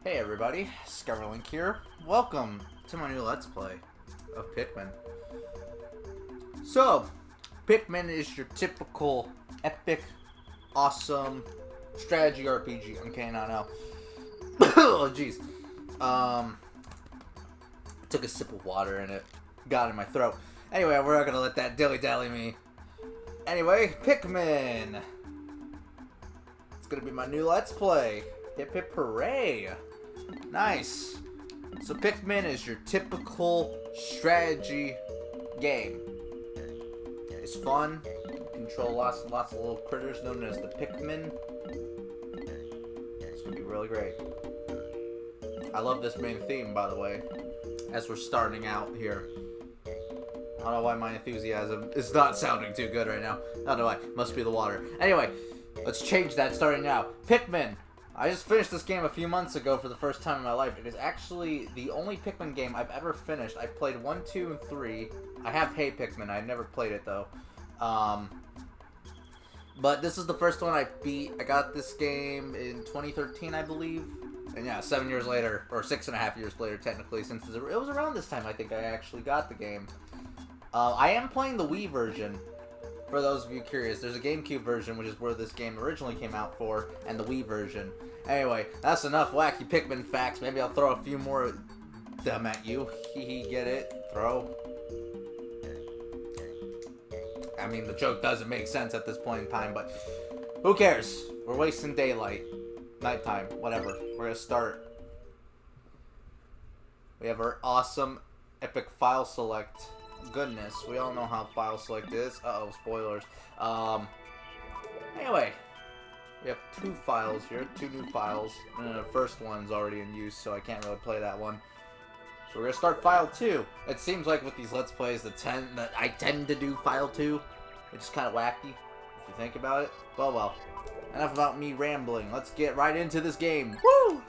Hey everybody, Skyverlink here. Welcome to my new Let's Play of Pikmin. So, Pikmin is your typical epic, awesome strategy RPG. Okay, no. Oh, jeez. Took a sip of water and it got in my throat. Anyway, we're not gonna let that dilly-dally me. Anyway, Pikmin. It's gonna be my new Let's Play. Hip hip hooray. Nice. So Pikmin is your typical strategy game. It's fun. You control lots and lots of little critters known as the Pikmin. It's gonna be really great. I love this main theme, by the way, as we're starting out here. I don't know why my enthusiasm is not sounding too good right now. I don't know why. Must be the water. Anyway, let's change that starting now. Pikmin. I just finished this game a few months ago for the first time in my life. It is actually the only Pikmin game I've ever finished. I've played 1, 2, and 3. I have Hey Pikmin. I've never played it, though. But this is the first one I beat. I got this game in 2013, I believe. And yeah, 7 years later, or 6.5 years later, technically, since it was around this time I think I actually got the game. I am playing the Wii version. For those of you curious, there's a GameCube version, which is where this game originally came out for, and the Wii version. Anyway, that's enough wacky Pikmin facts. Maybe I'll throw a few more of them at you. Hee get it? Throw. I mean, the joke doesn't make sense at this point in time, but who cares? We're wasting daylight. Nighttime. Whatever. We're gonna start. We have our awesome epic file select. Goodness, we all know how file select is. Uh-oh, spoilers. Anyway, we have 2 files here, 2 new files, and the first one's already in use, so I can't really play that one. So we're gonna start file 2. It seems like with these Let's Plays, that I tend to do file 2. It's just kind of wacky, if you think about it. Well, enough about me rambling. Let's get right into this game. Woo!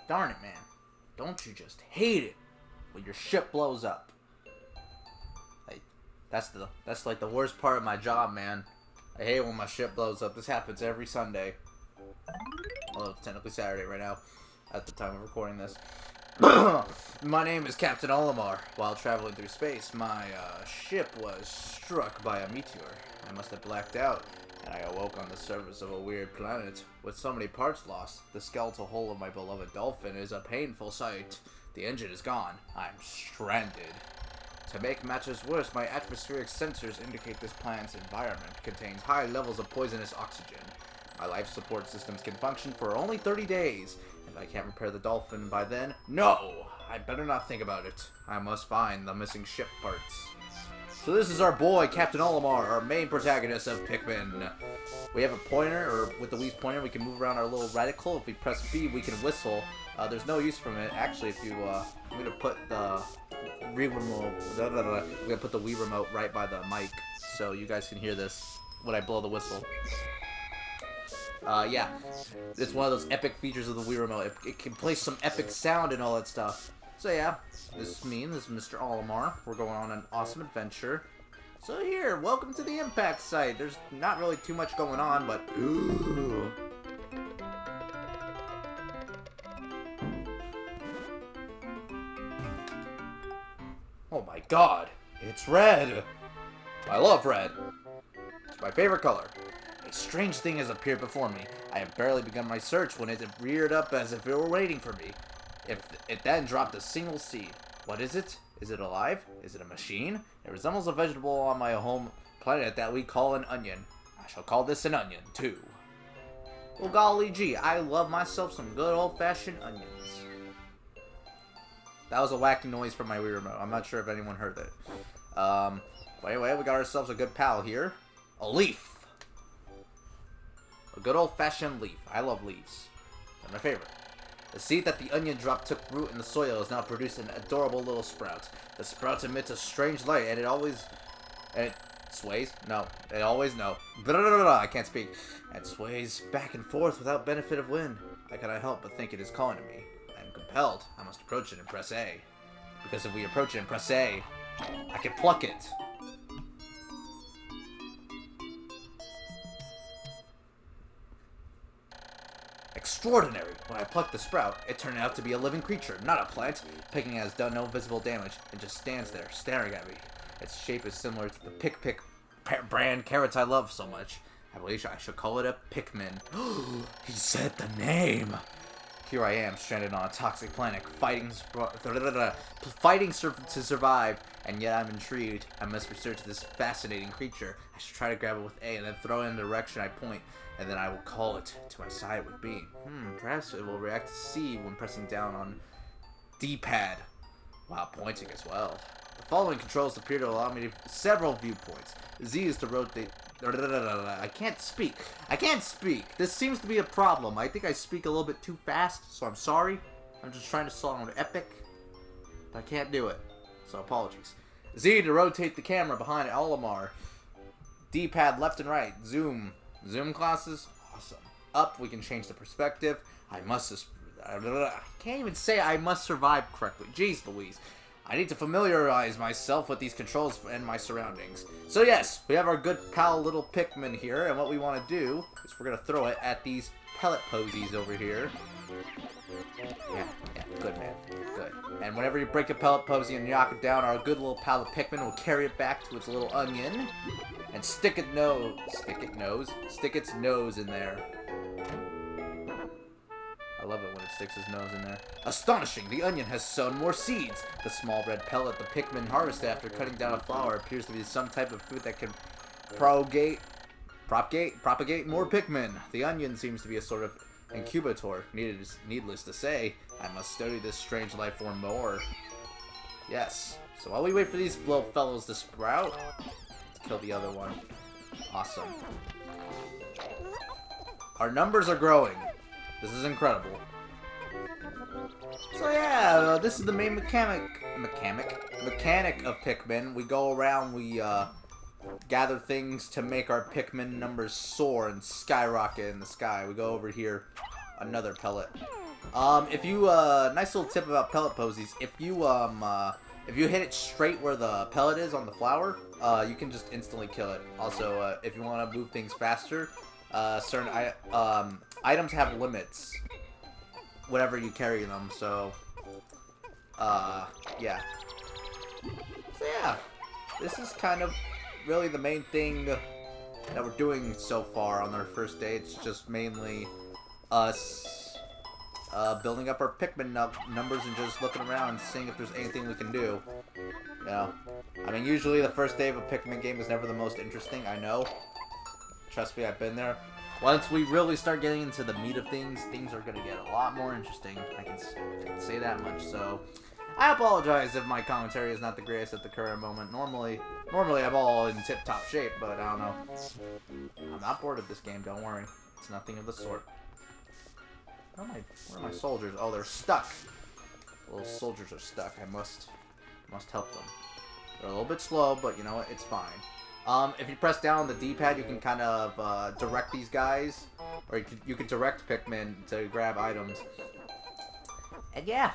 Darn it, man. Don't you just hate it when your ship blows up? Like, that's like the worst part of my job, man. I hate when my ship blows up. This happens every Sunday. Although it's technically Saturday right now, at the time of recording this. My name is Captain Olimar. While traveling through space, my ship was struck by a meteor. I must have blacked out, and I awoke on the surface of a weird planet. With so many parts lost, the skeletal hull of my beloved dolphin is a painful sight. The engine is gone. I'm stranded. To make matters worse, my atmospheric sensors indicate this planet's environment contains high levels of poisonous oxygen. My life support systems can function for only 30 days. If I can't repair the dolphin by then, no! I better not think about it. I must find the missing ship parts. So this is our boy, Captain Olimar, our main protagonist of Pikmin. We have a pointer, or with the Wii's pointer, we can move around our little reticle. If we press B, we can whistle. There's no use from it. Actually, if you, I'm gonna put the Wii remote, I'm gonna put the Wii remote right by the mic, so you guys can hear this when I blow the whistle. Yeah, it's one of those epic features of the Wii remote. It can play some epic sound and all that stuff. So yeah, this is me, this is Mr. Olimar. We're going on an awesome adventure. So here, welcome to the impact site. There's not really too much going on, but ooh. Oh my god, it's red! I love red. It's my favorite color. A strange thing has appeared before me. I have barely begun my search when it reared up as if it were waiting for me. If it then dropped a single seed. What is it? Is it alive? Is it a machine? It resembles a vegetable on my home planet that we call an onion. I shall call this an onion, too. Well, golly gee, I love myself some good old-fashioned onions. That was a wacky noise from my Wii remote. I'm not sure if anyone heard it. But anyway, we got ourselves a good pal here. A leaf. A good old-fashioned leaf. I love leaves. They're my favorite. The seed that the onion drop took root in the soil is now producing an adorable little sprout. The sprout emits a strange light, and it sways? No. It always, no. I can't speak. It sways back and forth without benefit of wind. How can I help but think it is calling to me? I am compelled. I must approach it and press A. Because if we approach it and press A, I can pluck it. Extraordinary! When I plucked the sprout, it turned out to be a living creature, not a plant. Picking has done no visible damage, and just stands there, staring at me. Its shape is similar to the Pikmin brand carrots I love so much. I believe I should call it a Pikmin. He said the name! Here I am, stranded on a toxic planet, fighting to survive, and yet I'm intrigued. I must research this fascinating creature. I should try to grab it with A and then throw it in the direction I point, and then I will call it to my side with B. Perhaps it will react to C when pressing down on D-pad, while pointing as well. The following controls appear to allow me to several viewpoints. Z is to rotate... I can't speak. I can't speak. This seems to be a problem. I think I speak a little bit too fast, so I'm sorry. I'm just trying to sound epic, but I can't do it, so apologies. Z to rotate the camera behind Olimar. D-pad left and right. Zoom. Zoom classes. Awesome. Up, we can change the perspective. I can't even say I must survive correctly. Jeez Louise. I need to familiarize myself with these controls and my surroundings. So yes, we have our good pal little Pikmin here, and what we want to do is we're going to throw it at these pellet posies over here. Yeah, good man, good. And whenever you break a pellet posy and knock it down, our good little pal the Pikmin will carry it back to its little onion and stick its nose in there. I love it when it sticks its nose in there. Astonishing! The onion has sown more seeds! The small red pellet the Pikmin harvested after cutting down a flower appears to be some type of food that can propagate more Pikmin. The onion seems to be a sort of incubator. Needless to say, I must study this strange life form more. Yes. So while we wait for these little fellows to sprout, let's kill the other one. Awesome. Our numbers are growing. This is incredible. So yeah, this is the main mechanic of Pikmin. We go around, we gather things to make our Pikmin numbers soar and skyrocket in the sky. We go over here, another pellet. If you nice little tip about pellet posies. If you hit it straight where the pellet is on the flower, you can just instantly kill it. Also, if you want to move things faster, certain items have limits whenever you carry them, so yeah. So yeah, this is kind of really the main thing that we're doing so far on our first day. It's just mainly us building up our Pikmin numbers and just looking around and seeing if there's anything we can do. You know, I mean, usually the first day of a Pikmin game is never the most interesting, I know. Trust me, I've been there. Once we really start getting into the meat of things, things are going to get a lot more interesting. I can say that much. So, I apologize if my commentary is not the greatest at the current moment. Normally I'm all in tip-top shape, but I don't know. I'm not bored of this game, don't worry. It's nothing of the sort. Where are my soldiers? Oh, they're stuck. The little soldiers are stuck. I must help them. They're a little bit slow, but you know what? It's fine. If you press down on the D-pad, you can kind of direct these guys, or you can direct Pikmin to grab items. And yeah,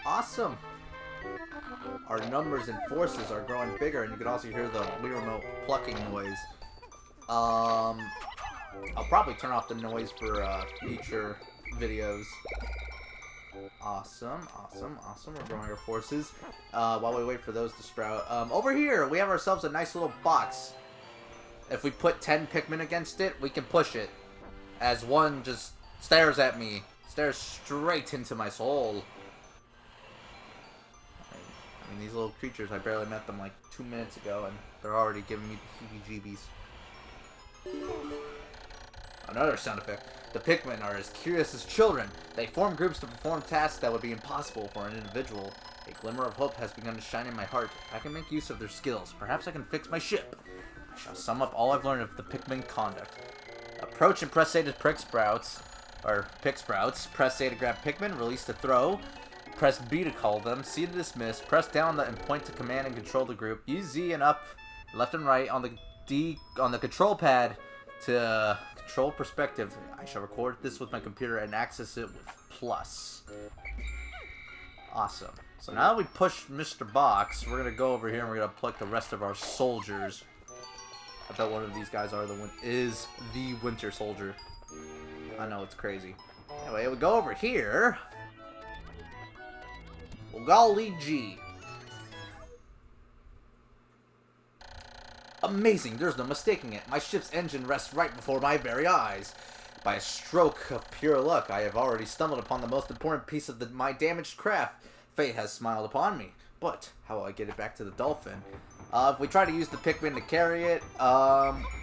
awesome. Our numbers and forces are growing bigger, and you can also hear the Wii Remote plucking noise. I'll probably turn off the noise for future videos. Awesome. We're growing our forces while we wait for those to sprout. Over here, we have ourselves a nice little box. if we put 10 Pikmin against it, we can push it. As one just stares at me. Stares straight into my soul. I mean, these little creatures, I barely met them like 2 minutes ago, and they're already giving me the heebie-jeebies. Another sound effect. The Pikmin are as curious as children. They form groups to perform tasks that would be impossible for an individual. A glimmer of hope has begun to shine in my heart. I can make use of their skills. Perhaps I can fix my ship. I shall sum up all I've learned of the Pikmin conduct. Approach and press A to pick sprouts. Press A to grab Pikmin. Release to throw. Press B to call them. C to dismiss. Press down and point to command and control the group. Use Z and up, left and right on the control pad to control perspective. I shall record this with my computer and access it with plus. Awesome. So now that we push Mr. Box, we're gonna go over here and we're gonna pluck the rest of our soldiers. I bet one of these guys is the Winter Soldier. I know, it's crazy. Anyway, we go over here. Golly gee. Amazing, there's no mistaking it. My ship's engine rests right before my very eyes. By a stroke of pure luck, I have already stumbled upon the most important piece of my damaged craft. Fate has smiled upon me. But how will I get it back to the Dolphin? If we try to use the Pikmin to carry it,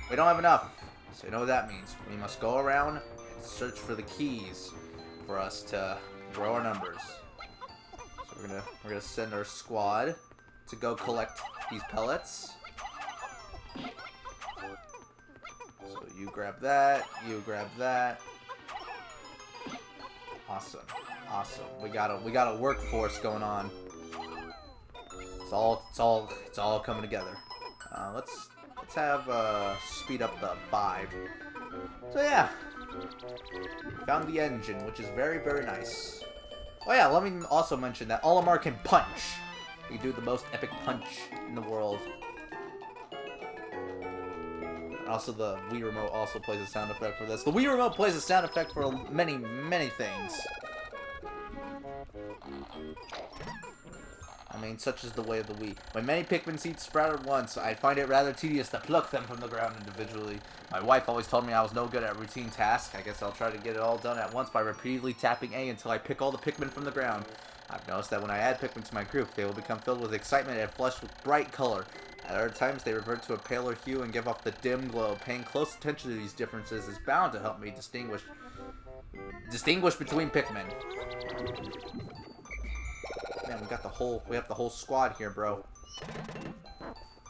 we don't have enough. So you know what that means. We must go around and search for the keys for us to grow our numbers. So we're gonna send our squad to go collect these pellets. So you grab that, you grab that. Awesome. Awesome. We got a workforce going on. It's all coming together. Let's have speed up the 5. So yeah, we found the engine, which is very, very nice. Oh yeah, let me also mention that Olimar can punch. He can do the most epic punch in the world. And also, the Wii Remote also plays a sound effect for this. The Wii Remote plays a sound effect for many, many things. I mean, such is the way of the Wii. When many Pikmin seeds sprout at once, I find it rather tedious to pluck them from the ground individually. My wife always told me I was no good at routine tasks. I guess I'll try to get it all done at once by repeatedly tapping A until I pick all the Pikmin from the ground. I've noticed that when I add Pikmin to my group, they will become filled with excitement and flushed with bright color. At other times, they revert to a paler hue and give off the dim glow. Paying close attention to these differences is bound to help me distinguish between Pikmin. Man, we have the whole squad here, bro.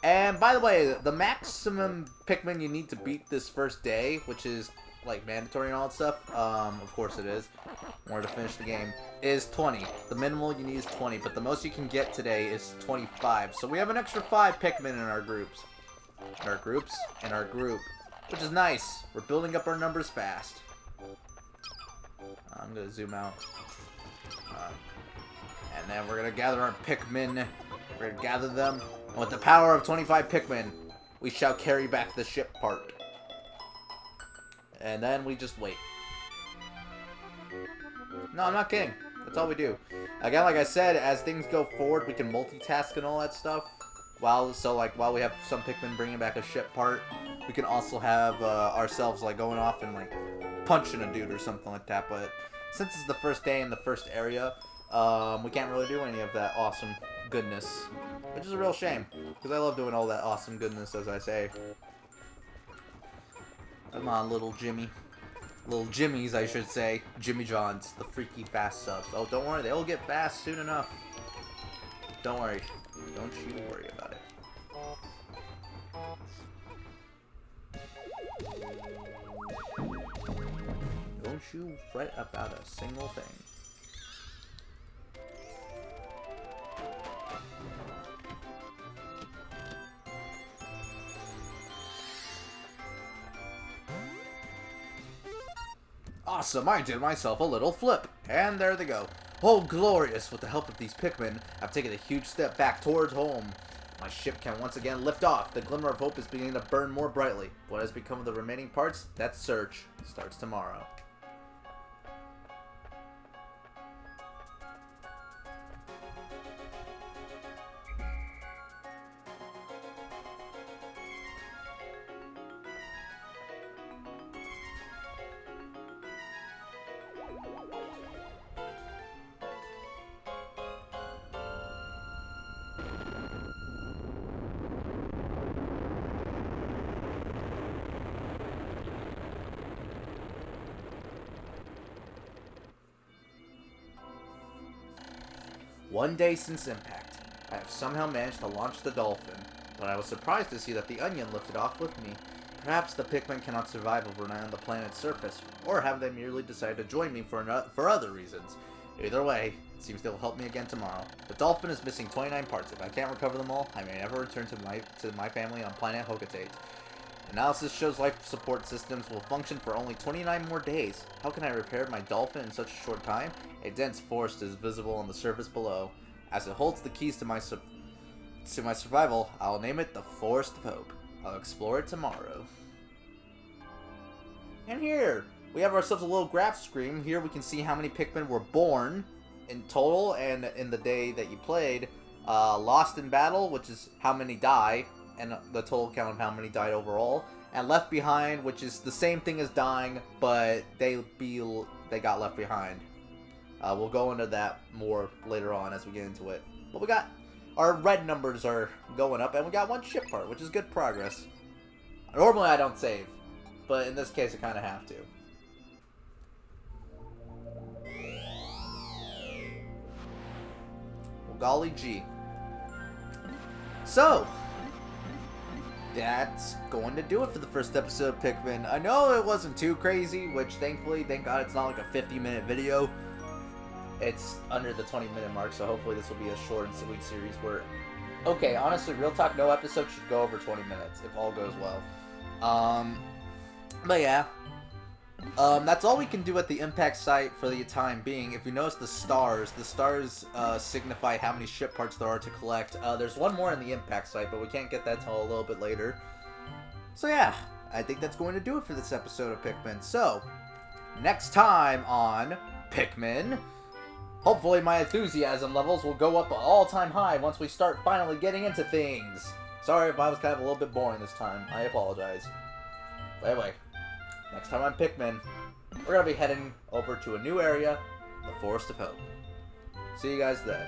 And by the way, the maximum Pikmin you need to beat this first day, which is like mandatory and all that stuff, of course it is, in order to finish the game, is 20. The minimal you need is 20, but the most you can get today is 25. So we have an extra 5 Pikmin in our groups. In our group. Which is nice. We're building up our numbers fast. I'm gonna zoom out. And then we're gonna gather our Pikmin. We're gonna gather them. And with the power of 25 Pikmin, we shall carry back the ship part. And then we just wait. No, I'm not kidding. That's all we do. Again, like I said, as things go forward, we can multitask and all that stuff. While we have some Pikmin bringing back a ship part, we can also have ourselves like going off and like punching a dude or something like that. But since it's the first day in the first area, we can't really do any of that awesome goodness, which is a real shame because I love doing all that awesome goodness, as I say. Come on, little Jimmy. Little Jimmies, I should say. Jimmy Johns, the freaky fast subs. Oh, don't worry, they'll get fast soon enough. Don't worry. Don't you worry about it. Don't you fret about a single thing. Awesome, I did myself a little flip. And there they go. Oh, glorious! With the help of these Pikmin, I've taken a huge step back towards home. My ship can once again lift off. The glimmer of hope is beginning to burn more brightly. What has become of the remaining parts? That search starts tomorrow. One day since impact, I have somehow managed to launch the dolphin, but I was surprised to see that the onion lifted off with me. Perhaps the Pikmin cannot survive overnight on the planet's surface, or have they merely decided to join me for other reasons. Either way, it seems they'll help me again tomorrow. The dolphin is missing 29 parts. If I can't recover them all, I may never return to my family on planet Hogatate. Analysis shows life support systems will function for only 29 more days. How can I repair my dolphin in such a short time? A dense forest is visible on the surface below. As it holds the keys to my survival, I'll name it the Forest of Hope. I'll explore it tomorrow. And here, we have ourselves a little graph screen. Here we can see how many Pikmin were born in total and in the day that you played. Lost in battle, which is how many die, and the total count of how many died overall. And left behind, which is the same thing as dying, but they got left behind. We'll go into that more later on as we get into it. But we got our red numbers are going up, and we got one ship part, which is good progress. Normally I don't save, but in this case I kind of have to. Well, golly gee. So, that's going to do it for the first episode of Pikmin. I know it wasn't too crazy, which thankfully, thank God it's not like a 50-minute video. It's under the 20-minute mark, so hopefully this will be a short and sweet series where... Okay, honestly, real talk, no episode should go over 20 minutes, if all goes well. But yeah. That's all we can do at the impact site for the time being. If you notice the stars signify how many ship parts there are to collect. There's one more in the impact site, but we can't get that till a little bit later. So yeah, I think that's going to do it for this episode of Pikmin. So, next time on Pikmin... Hopefully my enthusiasm levels will go up an all-time high once we start finally getting into things. Sorry if I was kind of a little bit boring this time. I apologize. But anyway, next time on Pikmin, we're going to be heading over to a new area, the Forest of Hope. See you guys then.